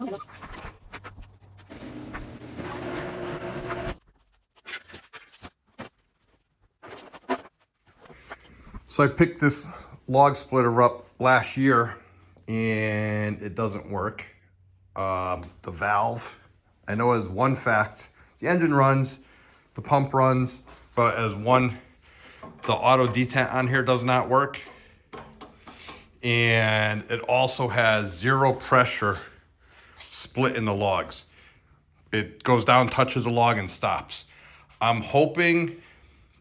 So I picked this log splitter up last year and it doesn't work. The valve, I know as one fact, the engine runs, the pump runs, but as one, the auto detent on here does not work. And it also has zero pressure split in the logs. It goes down, touches the log and stops. I'm hoping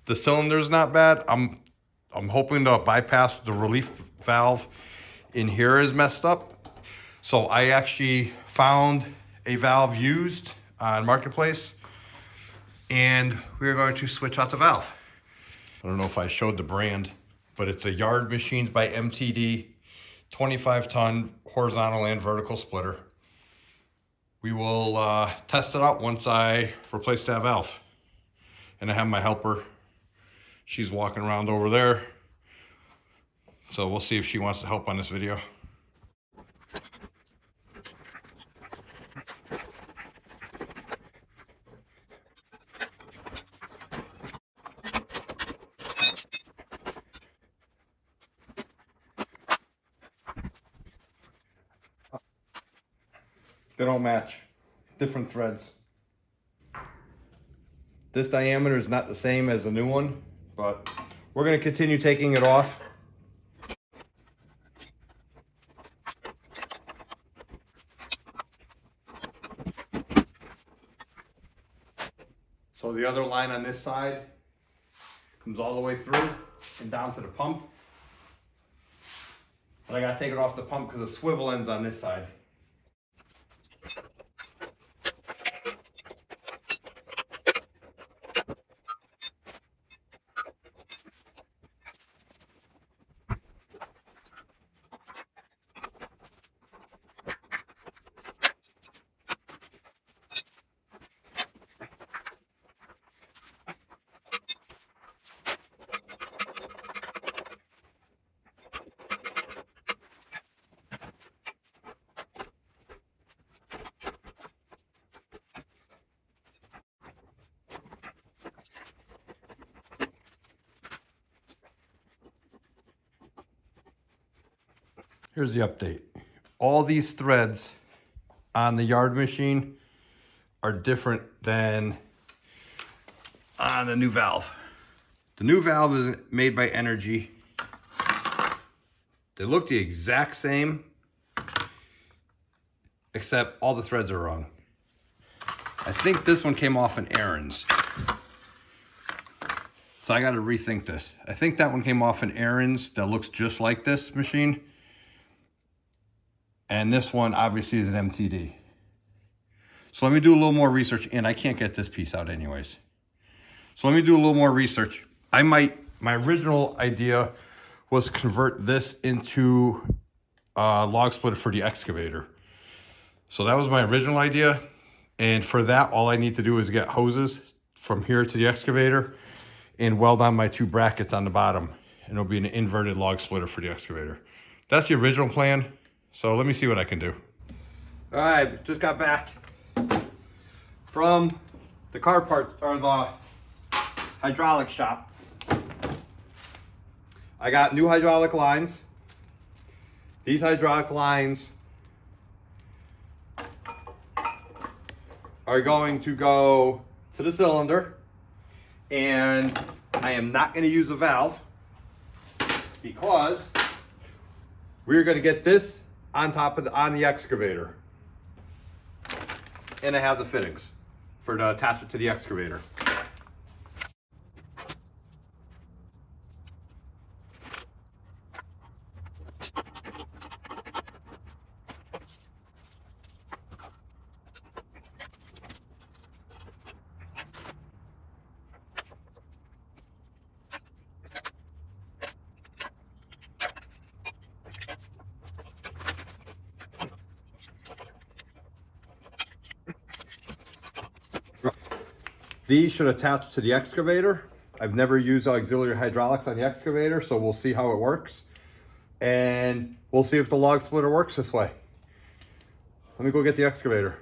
the cylinder's not bad. I'm hoping to bypass the relief valve in here is messed up. So I actually found a valve used on Marketplace and we're going to switch out the valve. I don't know if I showed the brand, but it's a Yard Machines by MTD, 25-ton horizontal and vertical splitter. We will test it out once I replace that valve. And I have my helper. She's walking around over there. So we'll see if she wants to help on this video. They don't match. Different threads. This diameter is not the same as the new one, but we're going to continue taking it off. So the other line on this side comes all the way through and down to the pump. But I got to take it off the pump because the swivel ends on this side. Here's the update. All these threads on the Yard machine are different than on the new valve. The new valve is made by Energy. They look the exact same, except all the threads are wrong. I think this one came off an Aaron's. So I got to rethink this. I think that one came off an Aaron's that looks just like this machine. And this one obviously is an MTD. So let me do a little more research, and I can't get this piece out anyways. So let me do a little more research. My original idea was convert this into a log splitter for the excavator. So that was my original idea. And for that, all I need to do is get hoses from here to the excavator and weld on my two brackets on the bottom. And it'll be an inverted log splitter for the excavator. That's the original plan. So let me see what I can do. All right, just got back from the car part or the hydraulic shop. I got new hydraulic lines. These hydraulic lines are going to go to the cylinder, and I am not going to use a valve because we're going to get this on top of on the excavator, and I have the fittings for the attachment to the excavator. These should attach to the excavator. I've never used auxiliary hydraulics on the excavator, so we'll see how it works. And we'll see if the log splitter works this way. Let me go get the excavator.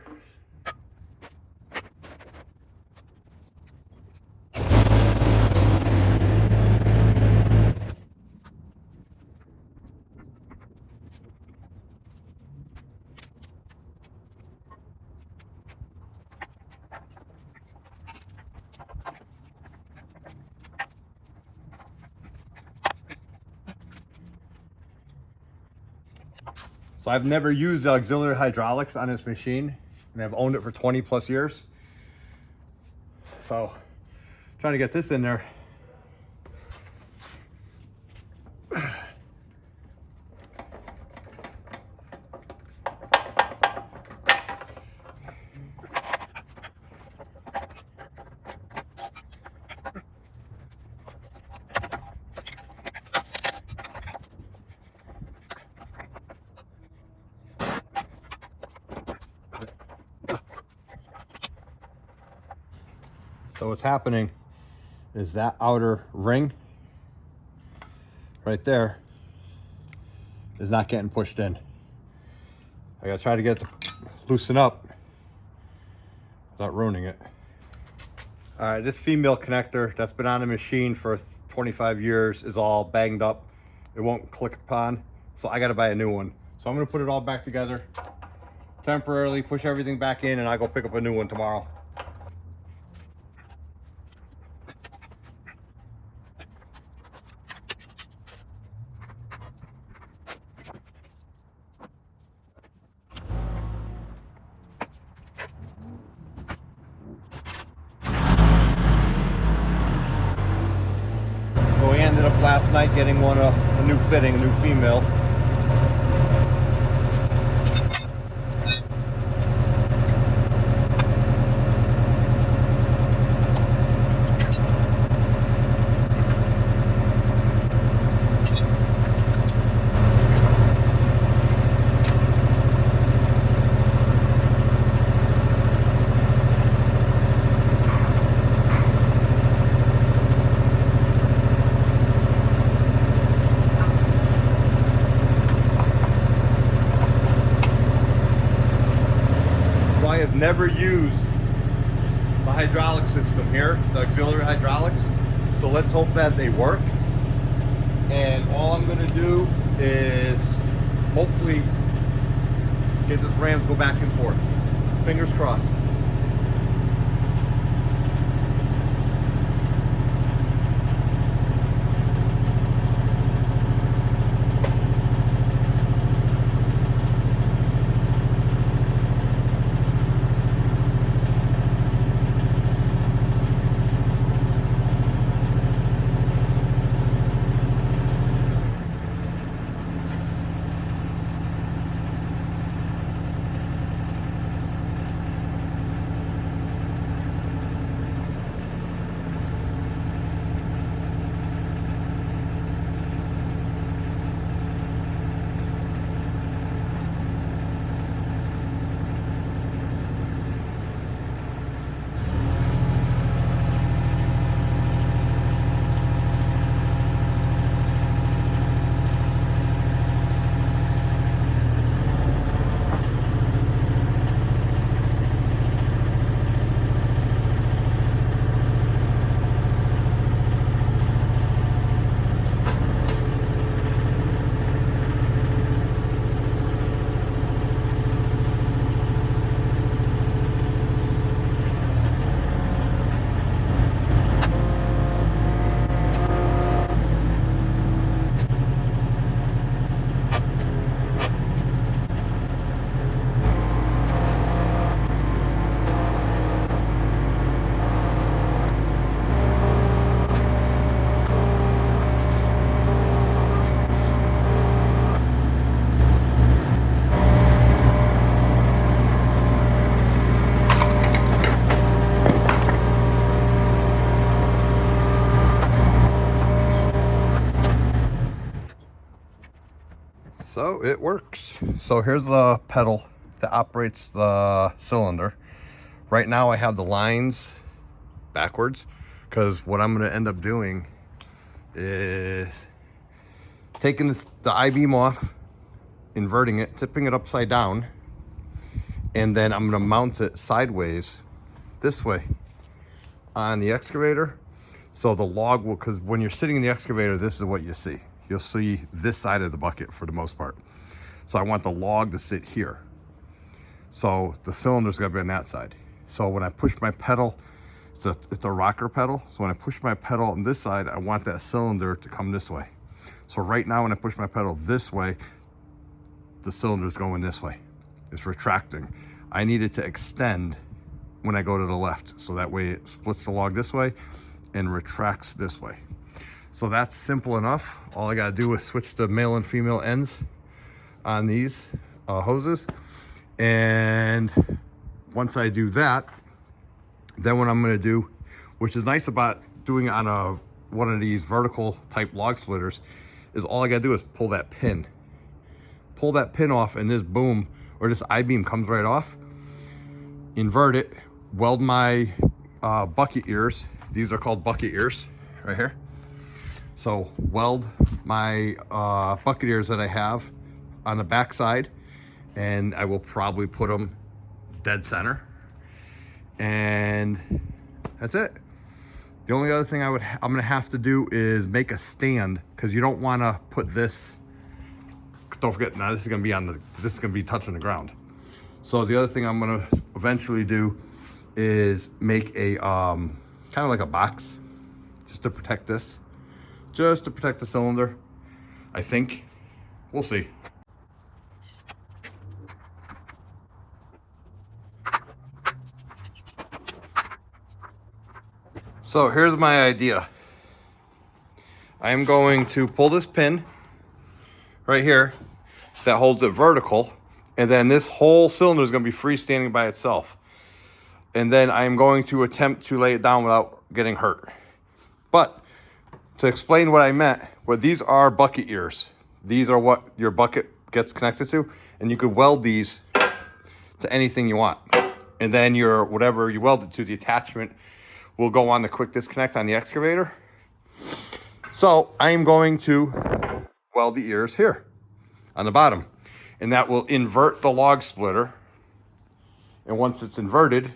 So I've never used auxiliary hydraulics on this machine, and I've owned it for 20 plus years. So trying to get this in there. So what's happening is that outer ring right there is not getting pushed in. I gotta try to get it to loosen up without ruining it. All right, this female connector that's been on the machine for 25 years is all banged up. It won't click upon, so I gotta buy a new one. So I'm gonna put it all back together temporarily, push everything back in, and I'll go pick up a new one tomorrow. So we ended up last night getting one a new fitting, a new female. I have never used the hydraulic system here, the auxiliary hydraulics. So let's hope that they work. And all I'm going to do is hopefully get this ram to go back and forth. Fingers crossed. So it works. So here's a pedal that operates the cylinder. Right now I have the lines backwards because what I'm going to end up doing is taking the I-beam off, inverting it, tipping it upside down, And then I'm gonna mount it sideways this way on the excavator. So the log will, because when you're sitting in the excavator, this is what you see. You'll see this side of the bucket for the most part. So I want the log to sit here. So the cylinder's gonna be on that side. So when I push my pedal, it's a rocker pedal. So when I push my pedal on this side, I want that cylinder to come this way. So right now when I push my pedal this way, the cylinder's going this way. It's retracting. I need it to extend when I go to the left. So that way it splits the log this way and retracts this way. So that's simple enough. All I gotta do is switch the male and female ends on these hoses. And once I do that, then what I'm gonna do, which is nice about doing it on one of these vertical type log splitters, is all I gotta do is pull that pin off, and this boom or this I-beam comes right off. Invert it, weld my bucket ears. These are called bucket ears right here. So weld my bucket ears that I have on the back side, and I will probably put them dead center. And that's it. The only other thing I'm gonna have to do is make a stand, because you don't want to put this. Don't forget, now this is gonna be touching the ground. So the other thing I'm gonna eventually do is make a kind of like a box, just to protect this, just to protect the cylinder. I think we'll see. So here's my idea. I am going to pull this pin right here that holds it vertical, and then this whole cylinder is going to be freestanding by itself. And then I am going to attempt to lay it down without getting hurt. But to explain what I meant, these are bucket ears. These are what your bucket gets connected to, and you could weld these to anything you want. And then whatever you weld it to, the attachment will go on the quick disconnect on the excavator. So I am going to weld the ears here on the bottom, and that will invert the log splitter. And once it's inverted,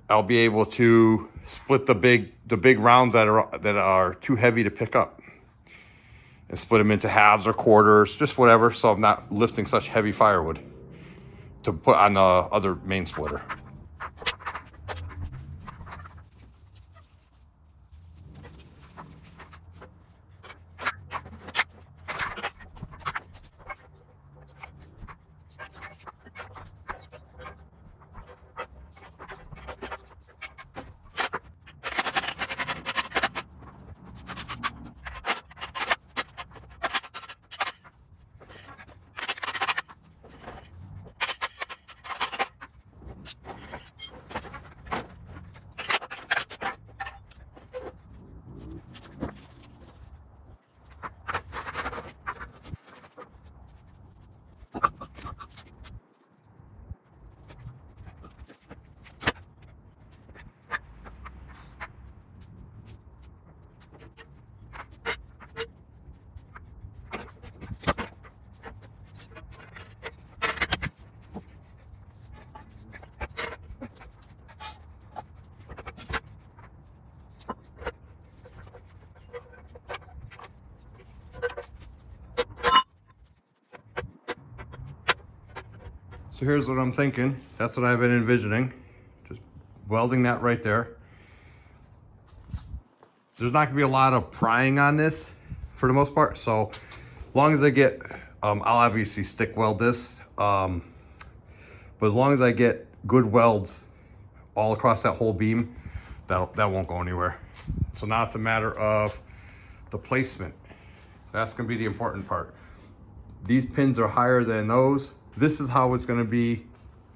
I'll be able to split the big rounds that are too heavy to pick up, and split them into halves or quarters, just whatever, so I'm not lifting such heavy firewood to put on the other main splitter. So here's what I'm thinking. That's what I've been envisioning. Just welding that right there. There's not gonna be a lot of prying on this for the most part. So as long as I get, I'll obviously stick weld this. But as long as I get good welds all across that whole beam, that won't go anywhere. So now it's a matter of the placement. That's gonna be the important part. These pins are higher than those. This is how it's gonna be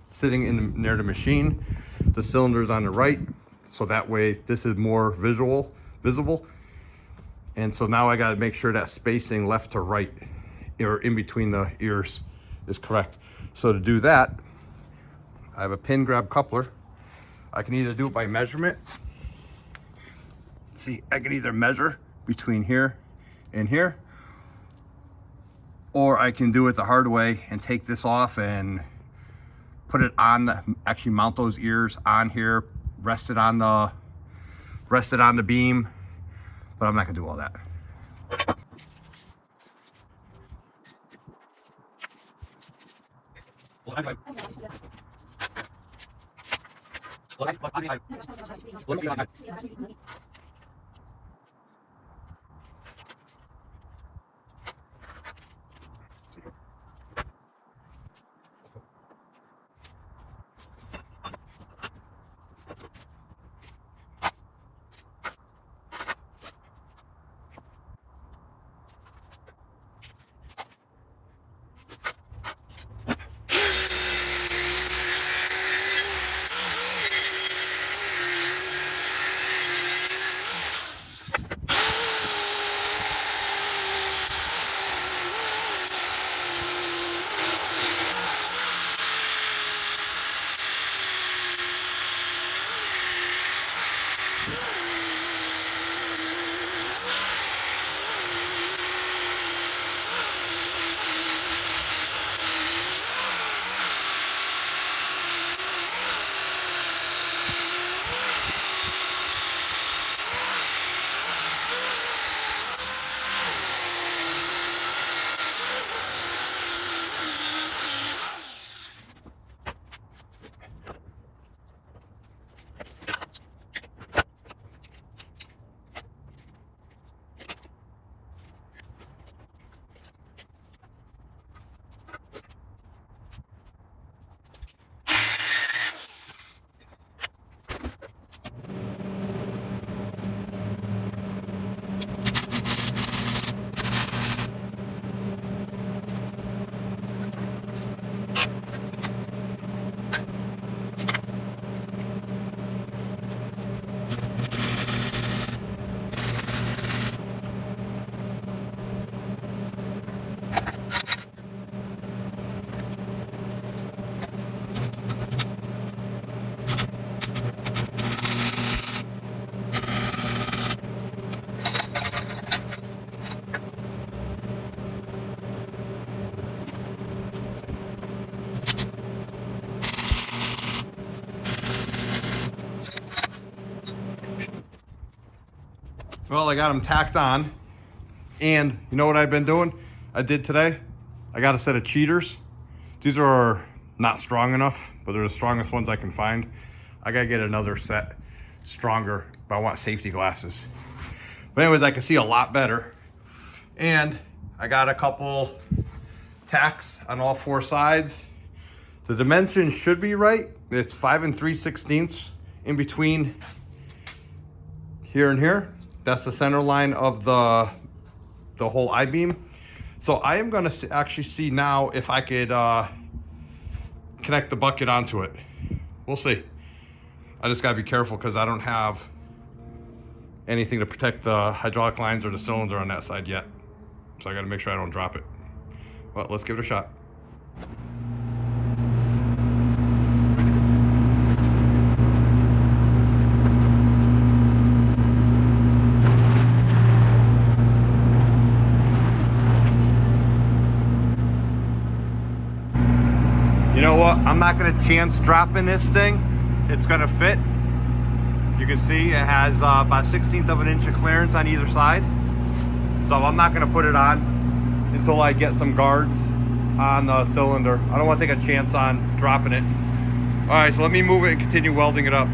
sitting near the machine. The cylinder's on the right, so that way this is more visible. And so now I gotta make sure that spacing left to right, or in between the ears, is correct. So to do that, I have a pin grab coupler. I can either do it by measurement. See, I can either measure between here and here, or I can do it the hard way and take this off and put it on, actually mount those ears on here, rest it on the beam, but I'm not gonna do all that. Well, I got them tacked on, and you know what I've been doing? I did today. I got a set of cheaters. These are not strong enough, but they're the strongest ones I can find. I gotta get another set stronger, but I want safety glasses. But anyways, I can see a lot better. And I got a couple tacks on all four sides. The dimensions should be right. It's 5 3/16 in between here and here. That's the center line of the whole I-beam. So I am gonna actually see now if I could connect the bucket onto it. We'll see. I just gotta be careful because I don't have anything to protect the hydraulic lines or the cylinder on that side yet. So I gotta make sure I don't drop it. Well, let's give it a shot. You know what? I'm not gonna chance dropping this thing. It's gonna fit. You can see it has about 1/16 of an inch of clearance on either side. So I'm not gonna put it on until I get some guards on the cylinder. I don't wanna take a chance on dropping it. All right, so let me move it and continue welding it up.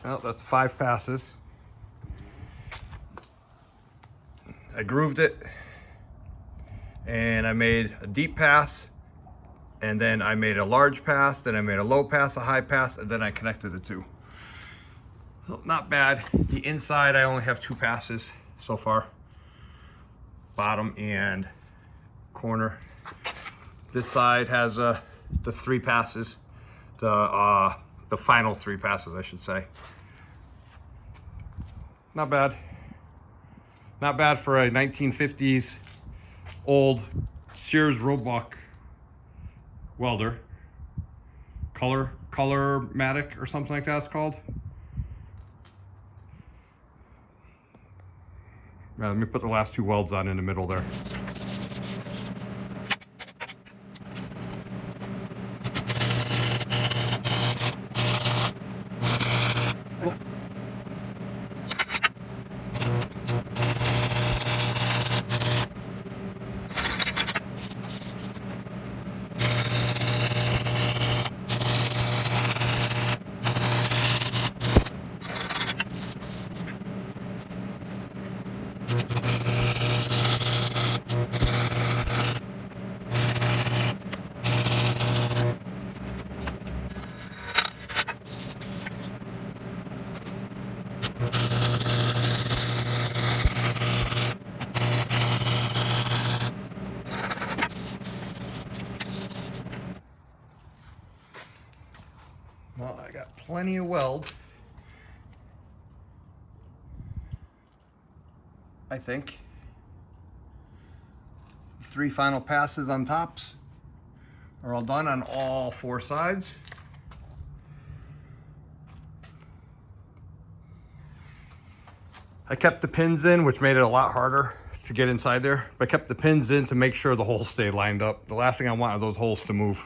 Well, that's 5 passes. I grooved it, and I made a deep pass, and then I made a large pass, then I made a low pass, a high pass, and then I connected the two. So, not bad. The inside, I only have 2 passes so far. Bottom and corner. This side has the 3 passes, the final 3 passes, I should say. Not bad. Not bad for a 1950s old Sears Roebuck welder. Color-matic or something like that it's called. Now, let me put the last 2 welds on in the middle there. plenty of weld, I think. 3 final passes on tops are all done on all 4 sides. I kept the pins in, which made it a lot harder to get inside there, but I kept the pins in to make sure the holes stay lined up. The last thing I want are those holes to move,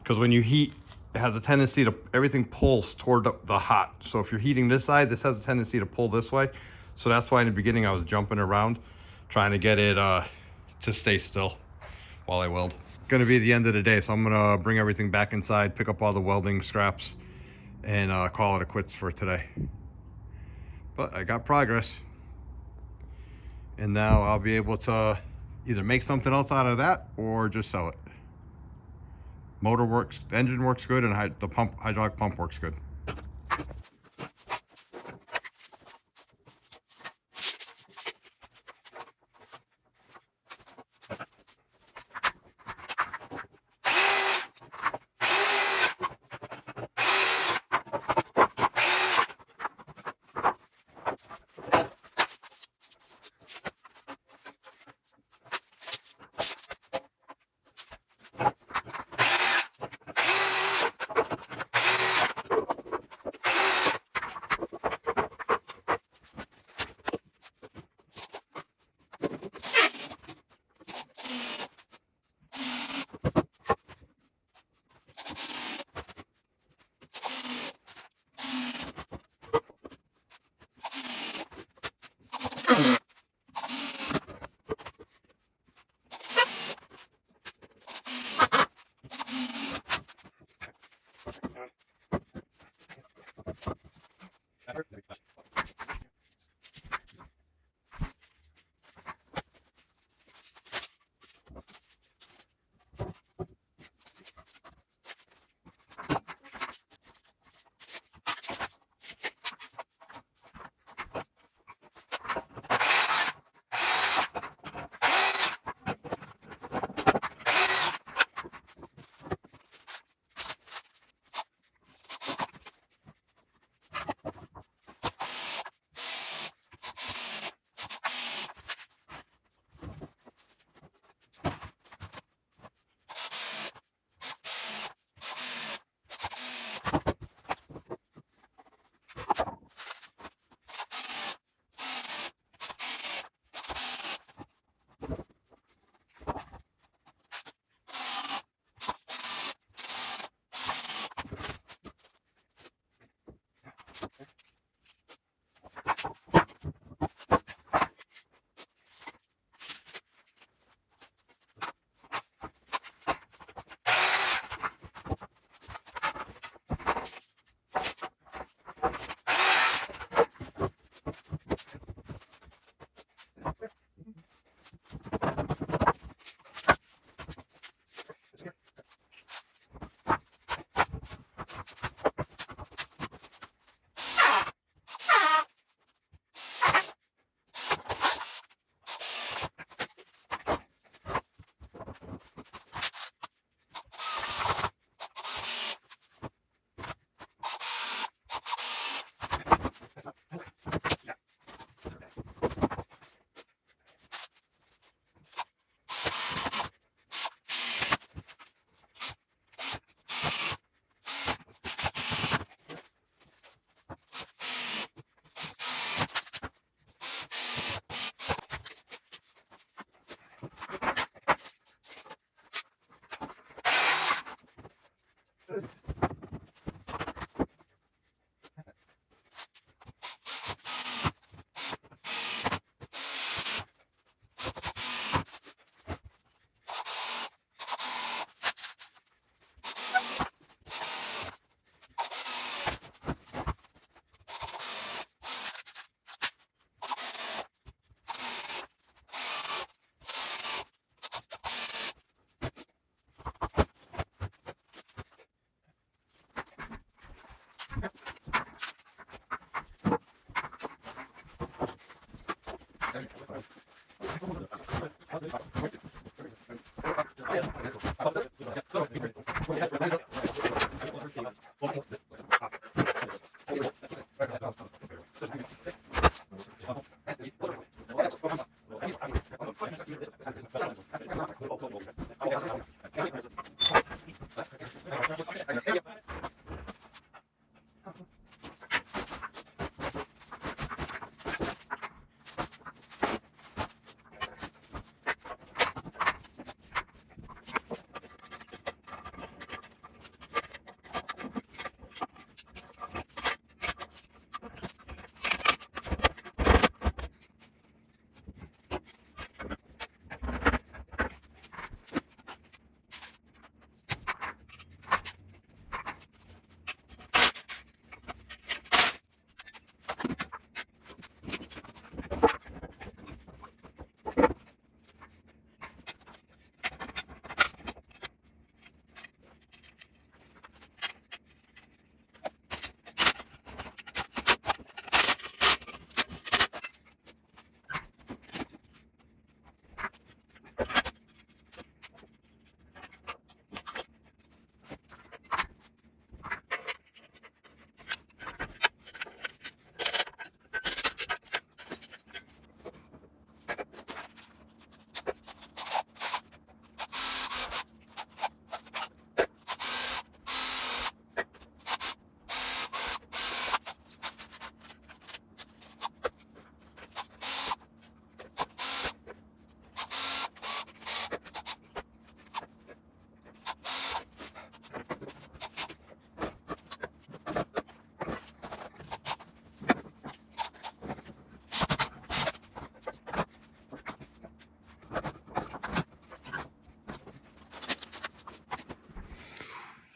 because when you heat, it has a tendency to, everything pulls toward the hot. So if you're heating this side, this has a tendency to pull this way. So that's why in the beginning I was jumping around, trying to get it to stay still while I weld. It's gonna be the end of the day, so I'm gonna bring everything back inside, pick up all the welding scraps, and call it a quits for today. But I got progress. And now I'll be able to either make something else out of that or just sell it. Motor works, the engine works good, and the hydraulic pump works good.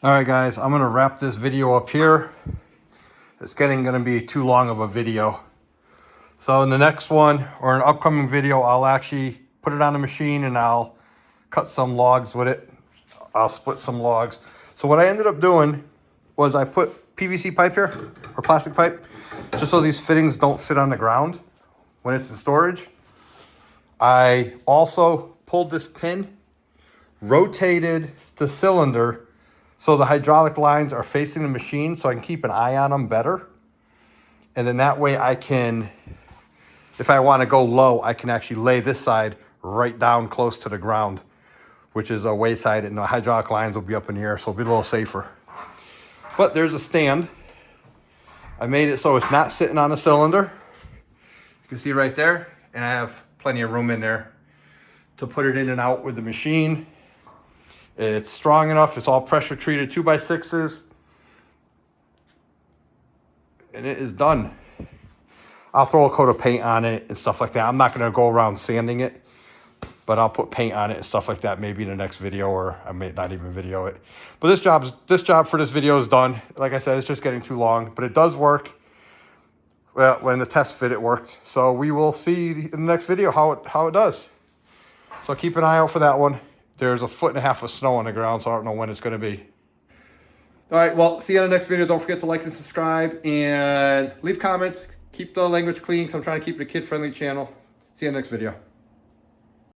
All right, guys, I'm gonna wrap this video up here. It's gonna be too long of a video. So in the next one or an upcoming video, I'll actually put it on the machine and I'll cut some logs with it. I'll split some logs. So what I ended up doing was I put PVC pipe here, or plastic pipe, just so these fittings don't sit on the ground when it's in storage. I also pulled this pin, rotated the cylinder so the hydraulic lines are facing the machine so I can keep an eye on them better. And then that way I can, if I want to go low, I can actually lay this side right down close to the ground, which is a wayside, and the hydraulic lines will be up in the air, so it'll be a little safer. But there's a stand. I made it so it's not sitting on a cylinder. You can see right there, and I have plenty of room in there to put it in and out with the machine. It's strong enough. It's all pressure treated 2x6s. And it is done. I'll throw a coat of paint on it and stuff like that. I'm not going to go around sanding it, but I'll put paint on it and stuff like that maybe in the next video, or I may not even video it. But this job for this video is done. Like I said, it's just getting too long, but it does work. Well, when the test fit, it worked. So we will see in the next video how it does. So keep an eye out for that one. There's 1.5 feet of snow on the ground, so I don't know when it's going to be. All right, well, see you in the next video. Don't forget to like and subscribe and leave comments. Keep the language clean, because I'm trying to keep it a kid-friendly channel. See you in the next video.